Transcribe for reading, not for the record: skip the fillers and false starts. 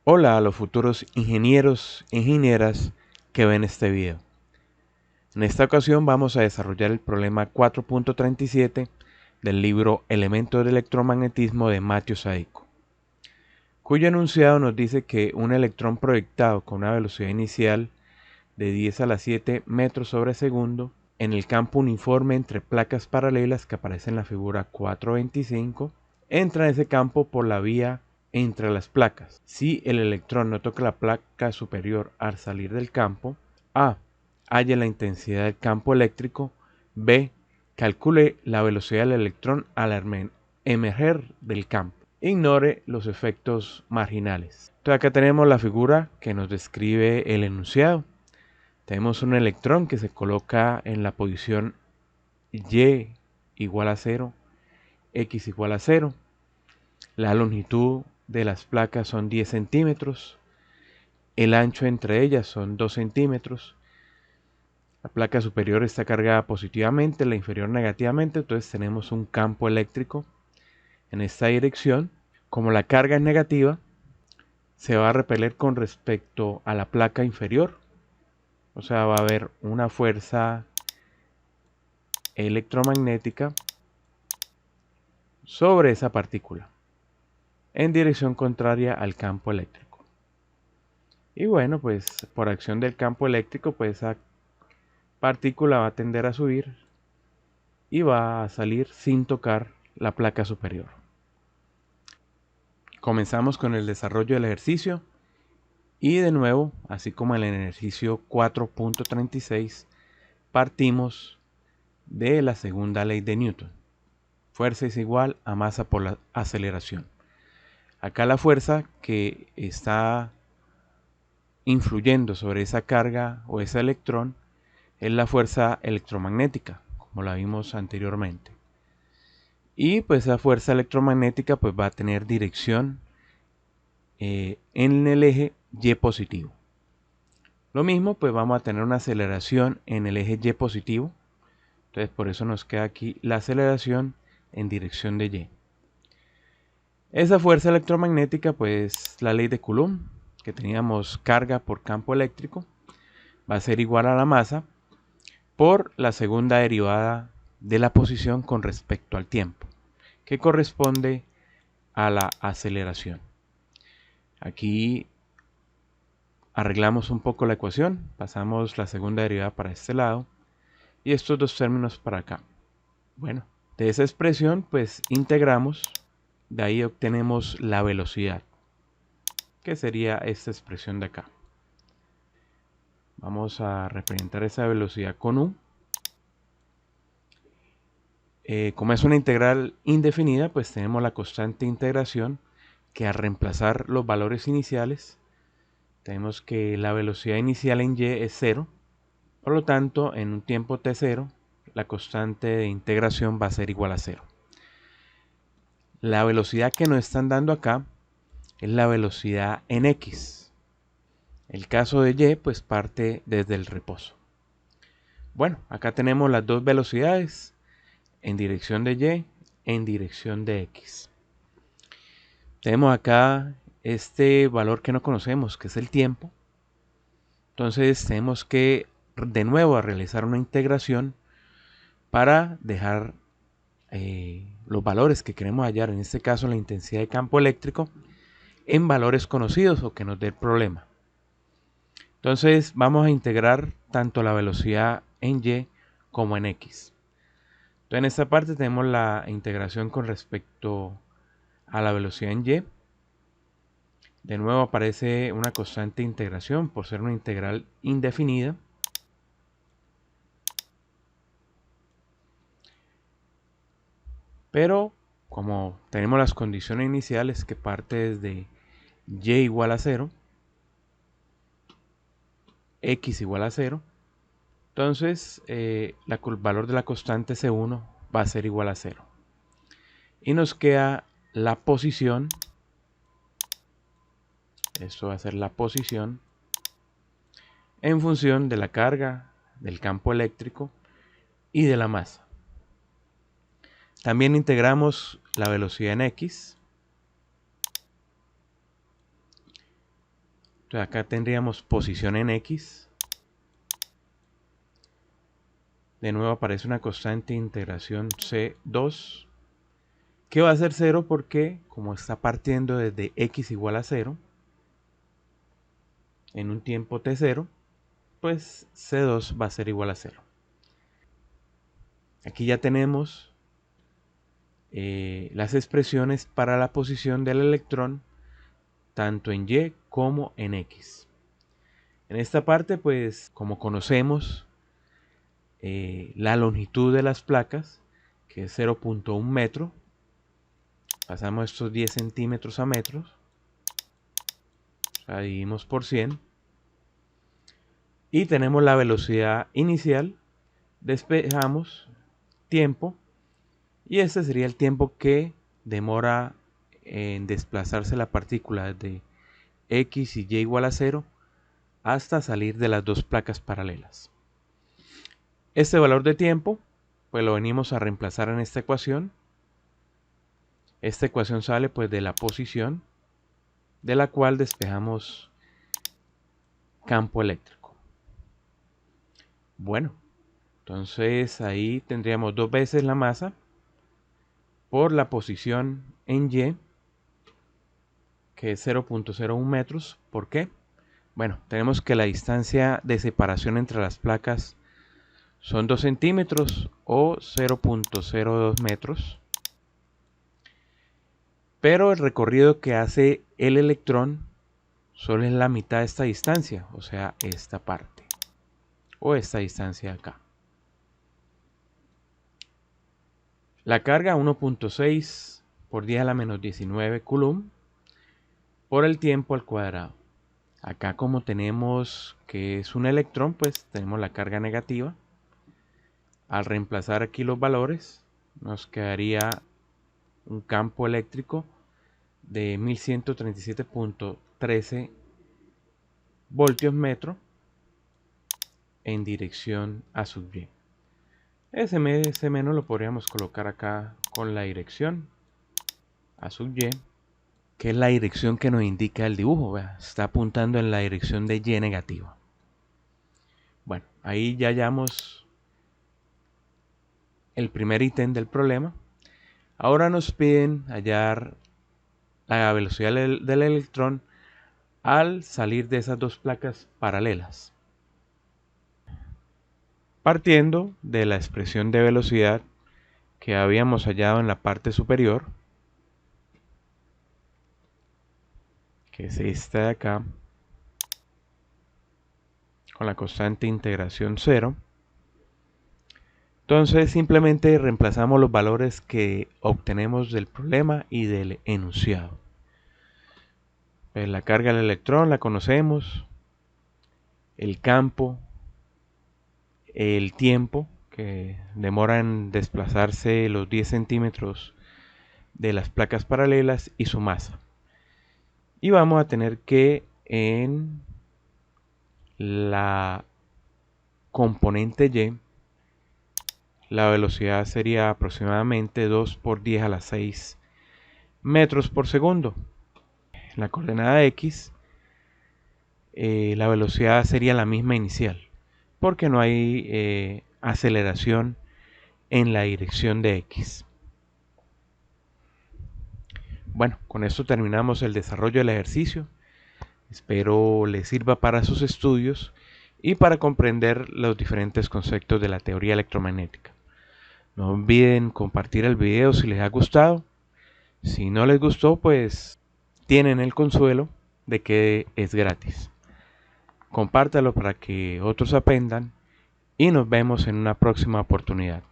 Hola a los futuros ingenieros e ingenieras que ven este video. En esta ocasión vamos a desarrollar el problema 4.37 del libro Elementos del electromagnetismo de Matthew Sadiku, cuyo enunciado nos dice que un electrón proyectado con una velocidad inicial de 10 a la 7 metros sobre segundo en el campo uniforme entre placas paralelas que aparece en la figura 4.25 entra en ese campo por la vía entre las placas. Si el electrón no toca la placa superior al salir del campo, A. Halle la intensidad del campo eléctrico. B. Calcule la velocidad del electrón al emerger del campo. Ignore los efectos marginales. Entonces acá tenemos la figura que nos describe el enunciado. Tenemos un electrón que se coloca en la posición Y igual a 0, X igual a 0. La longitud de las placas son 10 centímetros. El ancho entre ellas son 2 centímetros. La placa superior está cargada positivamente, la inferior negativamente. Entonces tenemos un campo eléctrico en esta dirección. Como la carga es negativa, se va a repeler con respecto a la placa inferior. O sea, va a haber una fuerza electromagnética sobre esa partícula en dirección contraria al campo eléctrico. Y bueno, pues por acción del campo eléctrico, pues esa partícula va a tender a subir y va a salir sin tocar la placa superior. Comenzamos con el desarrollo del ejercicio y de nuevo, así como en el ejercicio 4.36, partimos de la segunda ley de Newton. Fuerza es igual a masa por la aceleración. Acá la fuerza que está influyendo sobre esa carga o ese electrón es la fuerza electromagnética, como la vimos anteriormente. Y pues esa fuerza electromagnética pues va a tener dirección en el eje Y positivo. Lo mismo pues vamos a tener una aceleración en el eje Y positivo. Entonces por eso nos queda aquí la aceleración en dirección de Y. Esa fuerza electromagnética pues la ley de Coulomb, que teníamos carga por campo eléctrico, va a ser igual a la masa por la segunda derivada de la posición con respecto al tiempo, que corresponde a la aceleración. Aquí arreglamos un poco la ecuación, pasamos la segunda derivada para este lado y estos dos términos para acá. Bueno, de esa expresión pues integramos, de ahí obtenemos la velocidad, que sería esta expresión de acá. Vamos a representar esa velocidad con U. Como es una integral indefinida, pues tenemos la constante integración, que al reemplazar los valores iniciales, tenemos que la velocidad inicial en Y es 0. Por lo tanto, en un tiempo t0, la constante de integración va a ser igual a 0. La velocidad que nos están dando acá es la velocidad en X. El caso de Y, pues parte desde el reposo. Bueno, acá tenemos las dos velocidades en dirección de Y, en dirección de X. Tenemos acá este valor que no conocemos, que es el tiempo. Entonces tenemos que de nuevo realizar una integración para dejar los valores que queremos hallar, en este caso la intensidad de campo eléctrico, en valores conocidos o que nos dé el problema. Entonces vamos a integrar tanto la velocidad en Y como en X. Entonces en esta parte tenemos la integración con respecto a la velocidad en Y. De nuevo aparece una constante de integración por ser una integral indefinida. Pero como tenemos las condiciones iniciales que parte desde Y igual a 0, X igual a 0, entonces el valor de la constante C1 va a ser igual a 0. Y nos queda la posición, esto va a ser la posición, en función de la carga, del campo eléctrico y de la masa. También integramos la velocidad en X. Entonces acá tendríamos posición en X. De nuevo aparece una constante de integración C2, que va a ser 0 porque como está partiendo desde X igual a 0, en un tiempo t0, pues C2 va a ser igual a 0. Aquí ya tenemos las expresiones para la posición del electrón tanto en Y como en X. En esta parte, pues como conocemos la longitud de las placas, que es 0.1 metro, pasamos estos 10 centímetros a metros, o sea, dividimos por 100, y tenemos la velocidad inicial, despejamos tiempo, y este sería el tiempo que demora en desplazarse la partícula desde X y Y igual a 0 hasta salir de las dos placas paralelas. Este valor de tiempo, pues lo venimos a reemplazar en esta ecuación. Esta ecuación sale pues de la posición, de la cual despejamos campo eléctrico. Bueno, entonces ahí tendríamos 2 veces la masa por la posición en Y, que es 0.01 metros. ¿Por qué? Bueno, tenemos que la distancia de separación entre las placas son 2 centímetros o 0.02 metros. Pero el recorrido que hace el electrón solo es la mitad de esta distancia, o sea, esta parte, o esta distancia acá. La carga 1.6 por 10 a la menos 19 coulomb por el tiempo al cuadrado. Acá como tenemos que es un electrón, pues tenemos la carga negativa. Al reemplazar aquí los valores, nos quedaría un campo eléctrico de 1137.13 voltios metro en dirección a sub Y. Ese menos lo podríamos colocar acá con la dirección a sub Y, que es la dirección que nos indica el dibujo. Vea, está apuntando en la dirección de Y negativa. Bueno, ahí ya hallamos el primer ítem del problema. Ahora nos piden hallar la velocidad del electrón al salir de esas dos placas paralelas. Partiendo de la expresión de velocidad que habíamos hallado en la parte superior, que es esta de acá, con la constante integración 0. Entonces simplemente reemplazamos los valores que obtenemos del problema y del enunciado. Pues la carga del electrón la conocemos, el campo, el tiempo que demora en desplazarse los 10 centímetros de las placas paralelas y su masa. Y vamos a tener que en la componente Y, la velocidad sería aproximadamente 2 por 10 a la 6 metros por segundo. En la coordenada X, la velocidad sería la misma inicial, porque no hay aceleración en la dirección de X. Bueno, con esto terminamos el desarrollo del ejercicio. Espero les sirva para sus estudios y para comprender los diferentes conceptos de la teoría electromagnética. No olviden compartir el video si les ha gustado. Si no les gustó, pues tienen el consuelo de que es gratis. Compártalo para que otros aprendan y nos vemos en una próxima oportunidad.